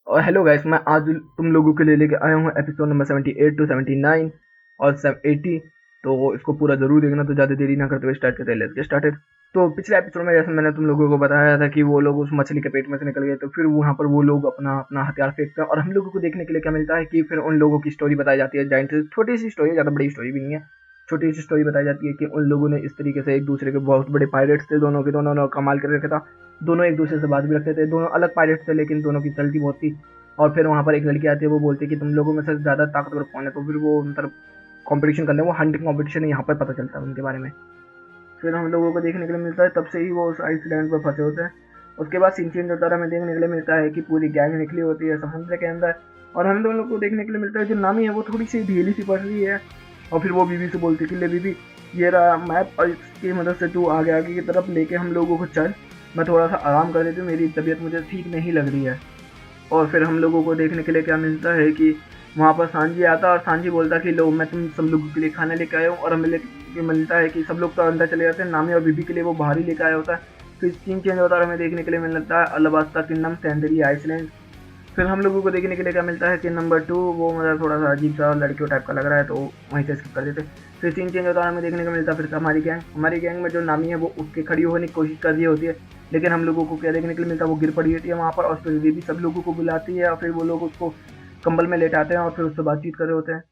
और hello guys, मैं आज तुम लोगों के लिए लेके आया हूँ एपिसोड नंबर 78 टू 79 और सब 80। तो इसको पूरा जरूर देखना। तो ज़्यादा देरी ना करते हुए स्टार्ट करते हैं। Let's get started. तो पिछले एपिसोड में जैसे मैंने तुम लोगों को बताया था कि वो लोग उस मछली के पेट में से निकल गए, तो फिर वहाँ पर वो लोग अपना अपना हथियार फेंकते हैं और हम लोगों को देखने के लिए क्या मिलता है कि फिर उन लोगों की स्टोरी बताई जाती है। जाइंट से छोटी सी स्टोरी है, ज़्यादा बड़ी स्टोरी भी नहीं है। छोटी सी स्टोरी बताई जाती है कि उन लोगों ने इस तरीके से एक दूसरे के बहुत बड़े पायरेट्स थे, दोनों के दोनों ने कमाल कर रखा था। दोनों एक दूसरे से बात भी रखते थे, दोनों अलग पायरेट्स थे लेकिन दोनों की चलती बहुत थी। और फिर वहाँ पर एक लड़की आती है, वो बोलती है कि तुम लोगों में से ज़्यादा ताकतवर कौन है। तो फिर वो मतलब कंपटीशन करते हैं, वो हंटिंग कंपटीशन है, यहाँ पर पता चलता है उनके बारे में। फिर हम लोगों को देखने के लिए मिलता है तब से ही वो उस आइसलैंड पर फंसे होते हैं। उसके बाद सिंचिन जो तारा हमें देखने के लिए मिलता है कि पूरी गैंग निकली होती है समुद्र के अंदर। और हम दोनों को देखने के लिए मिलता है जो नामी है वो थोड़ी सी ढीली सी पड़ रही है। और फिर वो बीबी से बोलती है कि ले बीबी, ये रहा मैप और इसकी मदद से तू आगे आगे की तरफ लेके हम लोगों को चल। मैं थोड़ा सा आराम कर देती हूँ, मेरी तबीयत मुझे ठीक नहीं लग रही है। और फिर हम लोगों को देखने के लिए क्या मिलता है कि वहाँ पर सांजी आता है और सांजी बोलता है कि लो मैं तुम सब लोगों के लिए खाना लेके आया हूँ। और हमें मिलता है कि सब लोग तो अंदर चले जाते हैं, नामी और बीबी के लिए वो बाहर ही लेके आया होता है। फिर सीन चेंज होता है और हमें देखने के लिए मिलता है अलाबास्ता किंगडम सैंडरी आइसलैंड। फिर हम लोगों को देखने के लिए क्या मिलता है कि नंबर 2 वो मतलब थोड़ा सा अजीब सा लड़कियों टाइप का लग रहा है, तो वहीं से स्किप कर देते। फिर सीन चेंज होता है, हमें देखने को मिलता है फिर से हमारी गैंग में जो नामी है वो उठ के खड़ी होने की कोशिश कर रही होती है। लेकिन हम लोगों को क्या देखने के लिए मिलता है, वो गिर पड़ी होती है वहाँ पर। और फिर भी सब लोगों को बुलाती है और फिर वो लोग उसको कंबल में लेटाते हैं और फिर उससे बातचीत कर रहे होते हैं।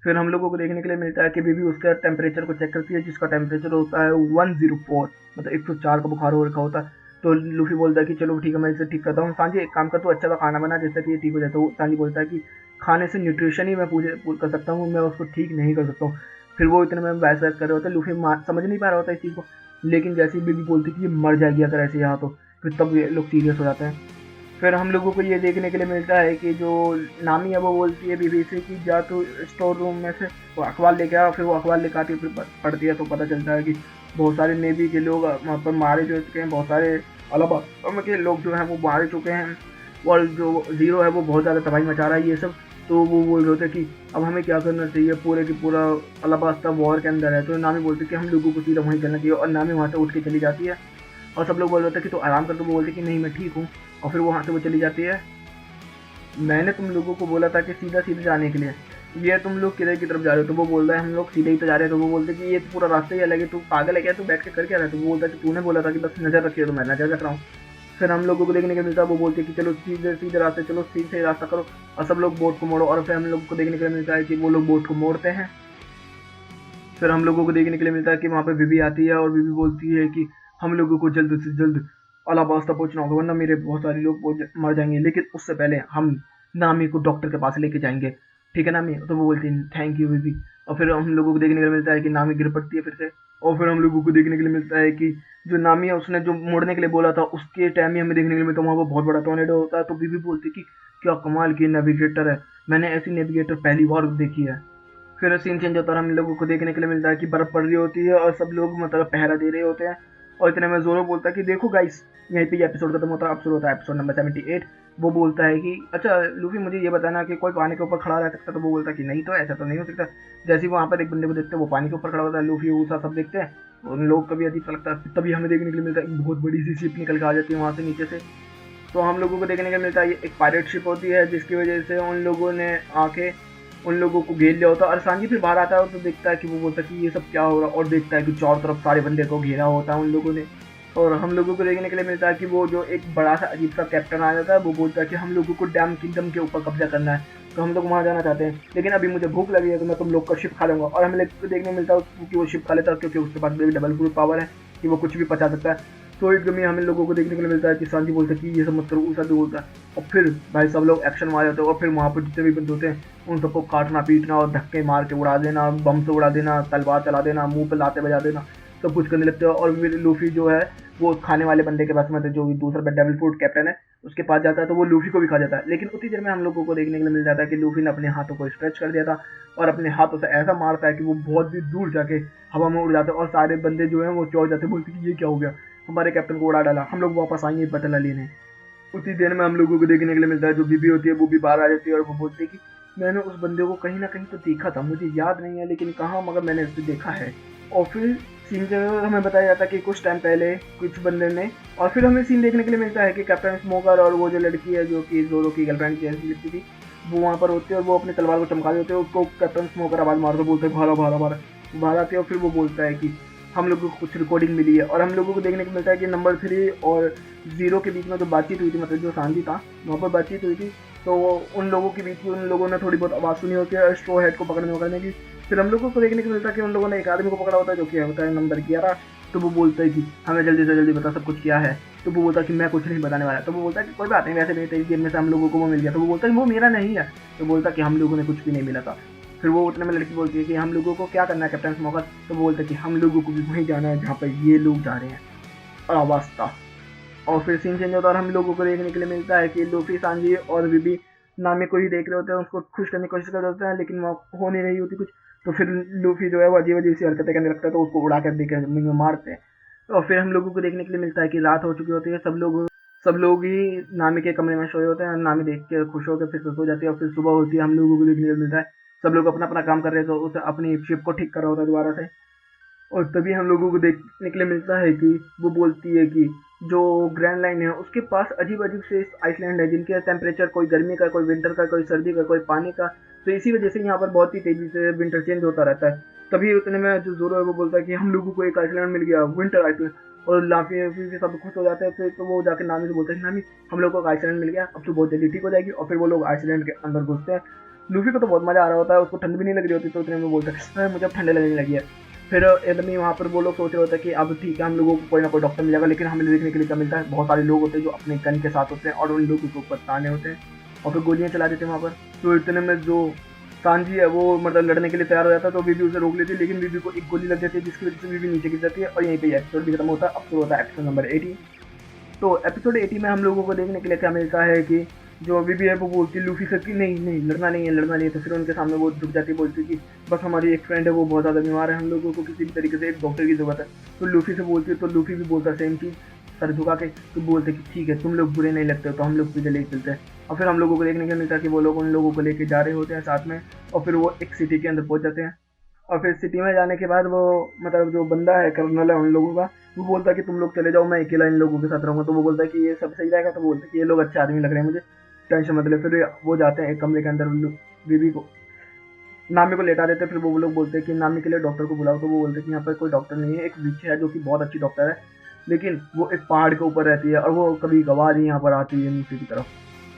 फिर हम लोगों को देखने के लिए मिलता है कि बीबी उसका टेम्परेचर को चेक करती है, जिसका टेम्परेचर होता है 104, मतलब 104 का बुखार हो रखा होता है। तो लूफी बोलता है कि चलो ठीक है, मैं इसे ठीक करता हूँ। सांजी एक काम कर, तू अच्छा सा खाना बना जिससे कि ये ठीक हो जाए। तो सांजी बोलता है कि खाने से न्यूट्रिशन ही मैं पूरे कर सकता हूँ, मैं उसको ठीक नहीं कर सकता हूँ। फिर वो इतने में बहस वहस कर रहे होते हैं, लूफी समझ नहीं पा रहा होता इस चीज़ को। लेकिन जैसे ही बीबी बोलती है कि ये मर जाएगी अगर ऐसे यहाँ, तो फिर तब ये लोग सीरियस हो जाते हैं। फिर हम लोगों को ये देखने के लिए मिलता है कि जो नामी है वो बोलती है बीबी से कि जा तू स्टोर रूम में से वो अखबार लेके आ। फिर वो अखबार लेके आती है, फिर पढ़ती है तो पता चलता है कि बहुत सारे नेवी के लोग वहाँ पर मारे जो चुके हैं, बहुत सारे अलाहाबाद के लोग जो हैं वो मारे चुके हैं। और जो ज़ीरो है वो बहुत ज़्यादा तबाही मचा रहा है ये सब। तो वो बोल रहे होते कि अब हमें क्या करना चाहिए, पूरे की पूरा अलाहाबाद वॉर के अंदर है। तो नामी बोलते कि हम लोगों को सीधा वहीं चलना चाहिए। और नामी वहाँ से उठ के चली जाती है और सब लोग बोल रहे थे कि तो आराम कर। तो वो बोलते कि नहीं मैं ठीक हूँ। और फिर वहाँ से वो चली जाती है। मैंने तुम लोगों को बोला था कि सीधा सीधा जाने के लिए, ये तुम लोग किधर की तरफ जा रहे हो। तो वो बोल रहा है हम लोग सीधे ही तो जा रहे हैं। तो वो बोलते कि ये तो पूरा रास्ता ही अलग है, तू पागल है क्या, तू बैठ के कर क्या रहा है। तो वो बोलता है कि तूने बोला था कि बस नजर रखिए, तो मैं नजर रख रहा हूँ। फिर हम लोगों को देखने को मिलता है, वो बोलते कि चलो सीधे सीधे रास्ते चलो, सीधे रास्ता करो और सब लोग बोट को मोड़ो। और फिर हम लोग को देखने को मिलता है कि वो लोग बोट को मोड़ते हैं। फिर हम लोगों को देखने के लिए मिलता है कि वहाँ पे बीबी आती है और बीबी बोलती है कि हम लोगों को जल्द से जल्द अलाहाबाद तक पहुँचना होगा, वरना मेरे बहुत सारे लोग मर जाएंगे। लेकिन उससे पहले हम नामी को डॉक्टर के पास लेके जाएंगे, ठीक है नामी। तो वो बोलती है थैंक यू बीबी। और फिर हम लोगों को देखने के लिए मिलता है कि नामी गिर पड़ती है फिर से। और फिर हम लोगों को देखने के लिए मिलता है कि जो नामी है उसने जो मोड़ने के लिए बोला था उसके टाइम ही हमें देखने के लिए मिलता है वहाँ पर बहुत बड़ा टोर्नेडो होता है। तो बीबी बोलती है कि क्या कमाल की नेविगेटर है, मैंने ऐसी नेविगेटर पहली बार देखी है। फिर सीन चेंज होता है, हम लोगों को देखने के लिए मिलता है कि बर्फ पड़ रही होती है और सब लोग मतलब पहरा दे रहे होते हैं। और इतने में जोरो बोलता है कि देखो गाइस, यहीं पे एपिसोड खत्म होता है, अब शुरू होता है एपिसोड नंबर 78। वो बोलता है कि अच्छा लूफी मुझे ये बताना कि कोई पानी के ऊपर खड़ा रह सकता है। तो वो बोलता है कि नहीं, तो ऐसा तो नहीं हो सकता। जैसे ही वहाँ पर एक बंदे को देखते हैं वो पानी के ऊपर खड़ा होता है, लूफी ऊसा सब देखते हैं। उन लोग कभी अजीब सा लगता है। तभी हमें देखने के लिए मिलता है एक बहुत बड़ी सी शिप निकल के आ जाती है वहाँ से नीचे से। तो हम लोगों को देखने को मिलता है एक पायरेट शिप होती है, जिसकी वजह से उन लोगों ने आके उन लोगों को घेर लिया होता है। और सांजी फिर बाहर आता है तो देखता है कि वो बोलता है कि ये सब क्या हो रहा है। और देखता है कि चारों तरफ सारे बंदे को घेरा होता है उन लोगों ने। और हम लोगों को देखने के लिए मिलता है कि वो जो एक बड़ा सा अजीब सा कैप्टन आ जाता है, वो बोलता है कि हम लोगों को डैम किंगडम के ऊपर कब्जा करना है, तो हम लोग वहाँ जाना चाहते हैं। लेकिन अभी मुझे भूख लगी है तो मैं तुम लोग का शिप खा लूँगा। और हमें देखने को मिलता है कि वो शिप खा लेता है क्योंकि उसके पास डबल प्रूफ पावर है कि वो कुछ भी पचा सकता है। तो एकदम ही हमें लोगों को देखने को मिलता है कि सांजी बोलता है कि ये सब मत करो, ऊसा भी बोलता है। और फिर भाई सब लोग एक्शन मारे होते हैं और फिर वहाँ पर जितने भी बंदे होते हैं उन सबको काटना पीटना और धक्के मार के उड़ा देना, बम से उड़ा देना, तलवार चला देना, मुंह पे लाते बजा देना, सब कुछ करने लगते हैं। और फिर लूफी जो है वो खाने वाले बंदे के पास में, जो दूसरा डेविल फ्रूट कैप्टन है उसके पास जाता है, तो वो लूफी को भी खा जाता है। लेकिन उतनी देर में हम लोगों को देखने के लिए मिल जाता है कि लूफी ने अपने हाथों को स्ट्रेच कर दिया था और अपने हाथों से ऐसा मारता है कि वो बहुत ही दूर जाके हवा में उड़ जाते हैं। और सारे बंदे जो हैं वो चौड़ जाते हैं, बोलते कि ये क्या हो गया, हमारे कैप्टन को उड़ा डाला, हम लोग वापस आएंगे बदला लेने। उतनी देर में हम लोगों को देखने के लिए मिलता है जो बीबी होती है वो भी बाहर आ जाती है और वो बोलती है कि मैंने उस बंदे को कहीं ना कहीं तो देखा था, मुझे याद नहीं है लेकिन कहाँ, मगर मैंने उसे देखा है। और फिर सीन जो हमें बताया जाता है कि कुछ टाइम पहले कुछ बंदे ने, और फिर हमें सीन देखने के लिए मिलता है कि कैप्टन स्मोकर और वो जो लड़की है जो कि जोरो की गर्लफ्रेंड जैसी लगती थी, वो वहाँ पर होती है और वो अपनी तलवार को चमका देते हैं। उसको कैप्टन स्मोकर आवाज़ मारते बोलते हैं भागा भागा भागा, बाहर आते हैं और फिर वो बोलता है कि हम लोगों को कुछ रिकॉर्डिंग मिली है, और हम लोगों को देखने को मिलता है कि नंबर 3 और 0 के बीच में जो बातचीत हुई थी, मतलब जो सांजी था वहाँ पर बातचीत हुई थी, तो उन लोगों के बीच में उन लोगों ने थोड़ी बहुत आवाज़ सुनी होती है स्ट्रो हेड को पकड़ने की। फिर हम लोगों को देखने को मिलता है कि उन लोगों ने एक आदमी को पकड़ा होता है जो कि होता है नंबर 11। तो वो बोलता है कि हमें जल्दी से जल्दी बता सब कुछ क्या है। तो वो बोलता है कि मैं कुछ नहीं बताने वाला। तो वो बोलता है कि कोई बात नहीं, वैसे भी तेरी गेम में से हम लोगों को वो मिल गया। तो वो बोलता है वो मेरा नहीं है। तो बोलता है कि हम लोगों ने कुछ भी नहीं मिला था। फिर वो उतने में लड़की बोलती है कि हम लोगों को क्या करना है कैप्टन स्मोकर। तो वो बोलता है कि हम लोगों को भी वहीं जाना है जहाँ पर ये लोग जा रहे हैं। और आवाज़ था, और फिर सीन चेंज होता है और हम लोगों को देखने के लिए मिलता है कि लूफी, सांजी और बीबी नामी को ही देख रहे होते हैं, उसको खुश करने की कोशिश कर रहे होते हैं, लेकिन वो हो नहीं रही होती कुछ। तो फिर लूफी जो है वो अजीब अजीब सी हरकतें करने लगता है, तो उसको उड़ा कर देकर जमीन में मारते हैं। और फिर हम लोगों को देखने के लिए मिलता है कि रात हो चुकी होती है, सब लोग ही नामी के कमरे में सोए होते हैं। नामी देख के खुश होकर फिर सो जाती है और फिर सुबह होती है, हम लोगों को देखने को मिलता है सब लोग अपना अपना काम कर रहे थे, तो उसे अपनी शिप को ठीक कर रहा होता है दोबारा से। और तभी हम लोगों को देखने के लिए मिलता है कि वो बोलती है कि जो ग्रैंड लाइन है उसके पास अजीब अजीब से आइसलैंड है जिनके टेम्परेचर कोई गर्मी का, कोई विंटर का, कोई सर्दी का, कोई पानी का। तो इसी वजह से यहाँ पर बहुत ही तेजी से विंटर चेंज होता रहता है। तभी उतने में जो जोरो है वो बोलता है कि हम लोगों को एक आइसलैंड मिल गया, विंटर आइसलैंड। और लाफी भी सब खुश हो जाते हैं। फिर तो वो जाकर नामी से बोलता है कि नामी हम लोग को आइसलैंड मिल गया, अब तो बहुत जल्दी ठीक हो जाएगी। और फिर वो लोग आइसलैंड के अंदर घुसते हैं। लूफी को तो बहुत मजा आ रहा होता है, उसको ठंड भी नहीं लग रही होती, तो उतने में बोलता है मुझे अब ठंडे लगने लगी है। फिर एकदम वहाँ पर वो लोग सोच रहे होते हैं कि अब ठीक है हम लोगों को कोई ना कोई डॉक्टर मिल जाएगा, लेकिन हमें देखने के लिए क्या मिलता है, बहुत सारे लोग होते हैं जो अपने गन के साथ होते हैं और उन लोगों के ऊपर ताने होते हैं और फिर गोलियां चला देते हैं वहाँ पर। तो इतने में जो सांजी है वो मतलब लड़ने के लिए तैयार हो जाता है, तो बीबी उसे रोक लेती है, लेकिन बीबी को एक गोली लग जाती है जिसकी वजह से बीबी नीचे गिर जाती है। और यहीं पे एपिसोड भी खत्म होता है। अब तो होता है एपिसोड नंबर 80। तो एपिसोड 80 में हम लोगों को देखने के लिए क्या मिलता है कि जो बीबी है वो बोलती है लूफी से कि नहीं नहीं लड़ना नहीं है, लड़ना नहीं है। तो फिर उनके सामने वो झुक जाती है, बोलती है कि बस हमारी एक फ्रेंड है वो बहुत ज़्यादा बीमार है, हम लोगों को किसी भी तरीके से एक डॉक्टर की ज़रूरत है। तो लूफी से बोलती है, तो लूफी भी बोलता है सेम चीज़ सर झुका के। तो बोलते कि ठीक है तुम लोग बुरे नहीं लगते हो तो हम लोग तुझे लेके चलते हैं। और फिर हम लोगों को देखने को मिलता है कि वो लोग उन लोगों को लेके जा रहे होते हैं साथ में, और फिर वो एक सिटी के अंदर पहुंच जाते हैं। और फिर सिटी में जाने के बाद वो मतलब जो बंदा है कर्नल है उन लोगों का, वो बोलता है कि तुम लोग चले जाओ, मैं अकेला इन लोगों के साथ रहूँगा। तो वो बोलता है कि ये सब सही रहेगा। तो बोलता है कि ये लोग अच्छे आदमी लग रहे हैं मुझे, टेंशन मत ले। फिर वो जाते हैं एक कमरे के अंदर, बीबी को नामी को लेटा देते हैं। फिर वो लोग बोलते हैं कि नामी के लिए डॉक्टर को बुलाओ। तो वो बोलते हैं कि यहाँ पर कोई डॉक्टर नहीं है, एक विच है जो कि बहुत अच्छी डॉक्टर है, लेकिन वो एक पहाड़ के ऊपर रहती है और वो कभी कभार ही यहाँ पर आती है नीचे की तरफ।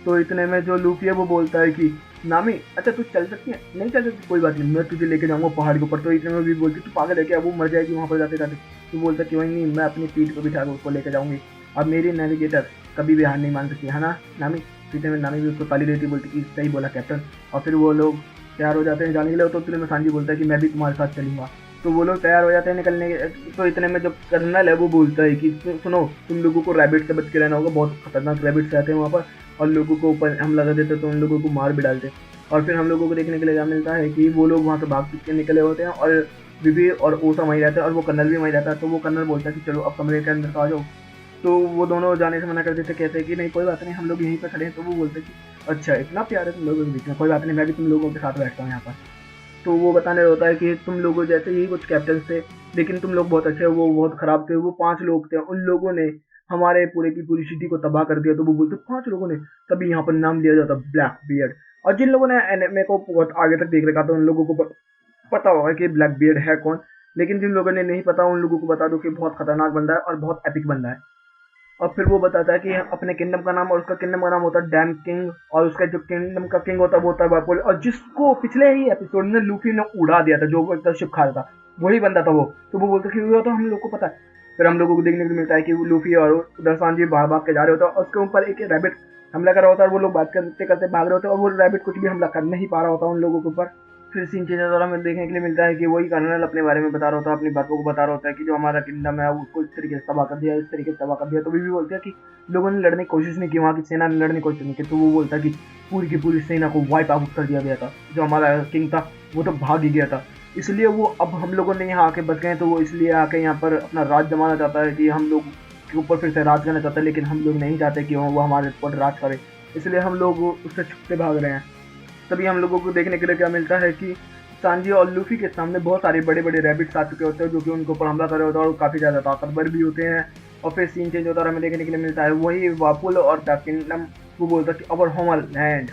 तो इतने में जो लूफी है वो बोलता है कि नामी अच्छा तू चल सकती है, नहीं चल सकती कोई बात नहीं, मैं तुझे लेके जाऊंगा पहाड़ के ऊपर। तो इतने में भी बोलती तू पागल है क्या, वो मर जाएगी वहाँ पर जाते जाते। तो बोलता कि वही नहीं, मैं अपनी पीठ पर बिठा कर उसको लेके जाऊंगी, अब मेरी नेविगेटर कभी भी हार नहीं मान सकती है ना नामी। इतने में नामी भी उसको ताली देती, बोलती कि सही बोला कैप्टन। और फिर वो लोग तैयार हो जाते हैं जाने के लिए। तो इतने में सांजी बोलता है कि मैं भी तुम्हारे साथ चलूंगा। तो वो लोग तैयार हो जाते हैं निकलने के। तो इतने में जो कर्नल है वो बोलता है कि सुनो तुम लोगों को रैबिट से बच के रहना होगा, बहुत खतरनाक रैबिट्स रहते हैं वहाँ पर और लोगों को ऊपर हमला कर देते तो उन लोगों को मार भी डालते। और फिर हम लोगों को देखने के लिए क्या मिलता है कि वो लोग वहाँ से भाग के निकले होते हैं और बीबी और ओसा वहीं रहते हैं और वो कर्नल भी वहीं रहता है। तो वो कर्नल बोलता है कि चलो अब कमरे के अंदर आ जाओ। तो वो दोनों जाने से मना कर देते, कहते हैं कि नहीं कोई बात नहीं हम लोग यहीं पर खड़े हैं। तो वो बोलते हैं कि अच्छा इतना प्यार है तुम लोगों के बीच में, कोई बात नहीं मैं भी तुम लोगों के साथ बैठता हूँ यहाँ पर। तो वो बताने होता है कि तुम लोगों जैसे ही कुछ कैप्टन थे, लेकिन तुम लोग बहुत अच्छे, वो बहुत खराब थे। वो 5 लोग थे, उन लोगों ने हमारे पूरे की पूरी सिटी को तबाह कर दिया। तो वो बोलते 5 लोगों ने, तभी यहाँ पर नाम लिया जाता ब्लैक बियर्ड। और जिन लोगों ने एनिमे को बहुत आगे तक देख रखा था उन लोगों को पता होगा कि ब्लैक बियर्ड है कौन, लेकिन जिन लोगों ने नहीं पता उन लोगों को बता दो कि बहुत खतरनाक बंदा है और बहुत एपिक बंदा है। और फिर वो बताता है कि अपने किंगडम का नाम, और उसका किंगडम का नाम होता है डैम किंग, और उसका जो किंगडम का किंग होता है वो होता है वापोल, और जिसको पिछले ही एपिसोड में लूफी ने उड़ा दिया था, जो एकदम शिप खा रहा था, वही बंदा था वो। तो वो बोलता है कि वो तो हम लोग को पता है। फिर हम लोगों को देखने को मिलता है कि लूफी और उधर सांजी भाग भाग के जा रहे होते हैं और उसके ऊपर एक रैबिट हमला कर रहा होता है और वो लोग बात करते करते भाग रहे होते हैं और वो रैबिट कुछ भी हमला कर नहीं पा रहा होता उन लोगों के ऊपर। फिर सीन चेंज होता है, हमें देखने के लिए मिलता है कि वही कर्नल अपने बारे में बता रहा होता है, अपनी बातों को बता रहा होता है कि जो हमारा किंगडम है उसको इस तरीके से तबाह कर दिया, इस तरीके से तबाह कर दिया। तो भी बोलते हैं कि लोगों ने लड़ने की कोशिश नहीं की, वहाँ की सेना ने लड़ने की कोशिश नहीं की। तो वो बोलता है कि पूरी की पूरी सेना को वाइप आउट कर दिया गया था, जो हमारा किंग था वो तो भाग ही गया था, इसलिए वो अब हम लोगों ने यहाँ आके बच गए। तो वो इसलिए आके यहाँ पर अपना राज जमाना चाहता है कि हम लोग के ऊपर फिर से राज करना चाहता है, लेकिन हम लोग नहीं चाहते कि वो हमारे ऊपर राज करे, इसलिए हम लोग उससे छुपते भाग रहे हैं। तभी हम लोगों को देखने के लिए क्या मिलता है कि सांजी और लूफी के सामने बहुत सारे बड़े बड़े रैबिट्स आ चुके होते हैं जो कि उनको ऊपर हमला कर रहे होते हैं और काफ़ी ज़्यादा ताकतवर भी होते हैं। और फिर सीन चेंज होता है और हमें देखने के लिए मिलता है वही वापुल और द किंगडम, वो बोलता है कि अवर होमलैंड।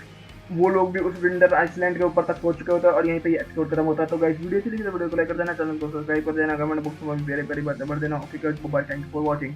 वो लोग भी उस विंडर आइसलैंड के ऊपर तक पहुंच चुके होते हैं और यहीं पे ये एपिसोड खत्म होता है। तो गाइस वीडियो अच्छी लगी तो वीडियो को लाइक कर देना, चैनल को सब्सक्राइब कर देना, कमेंट बॉक्स में मेरे प्यारी बातें भर देना। Okay guys, bye, thank you for watching.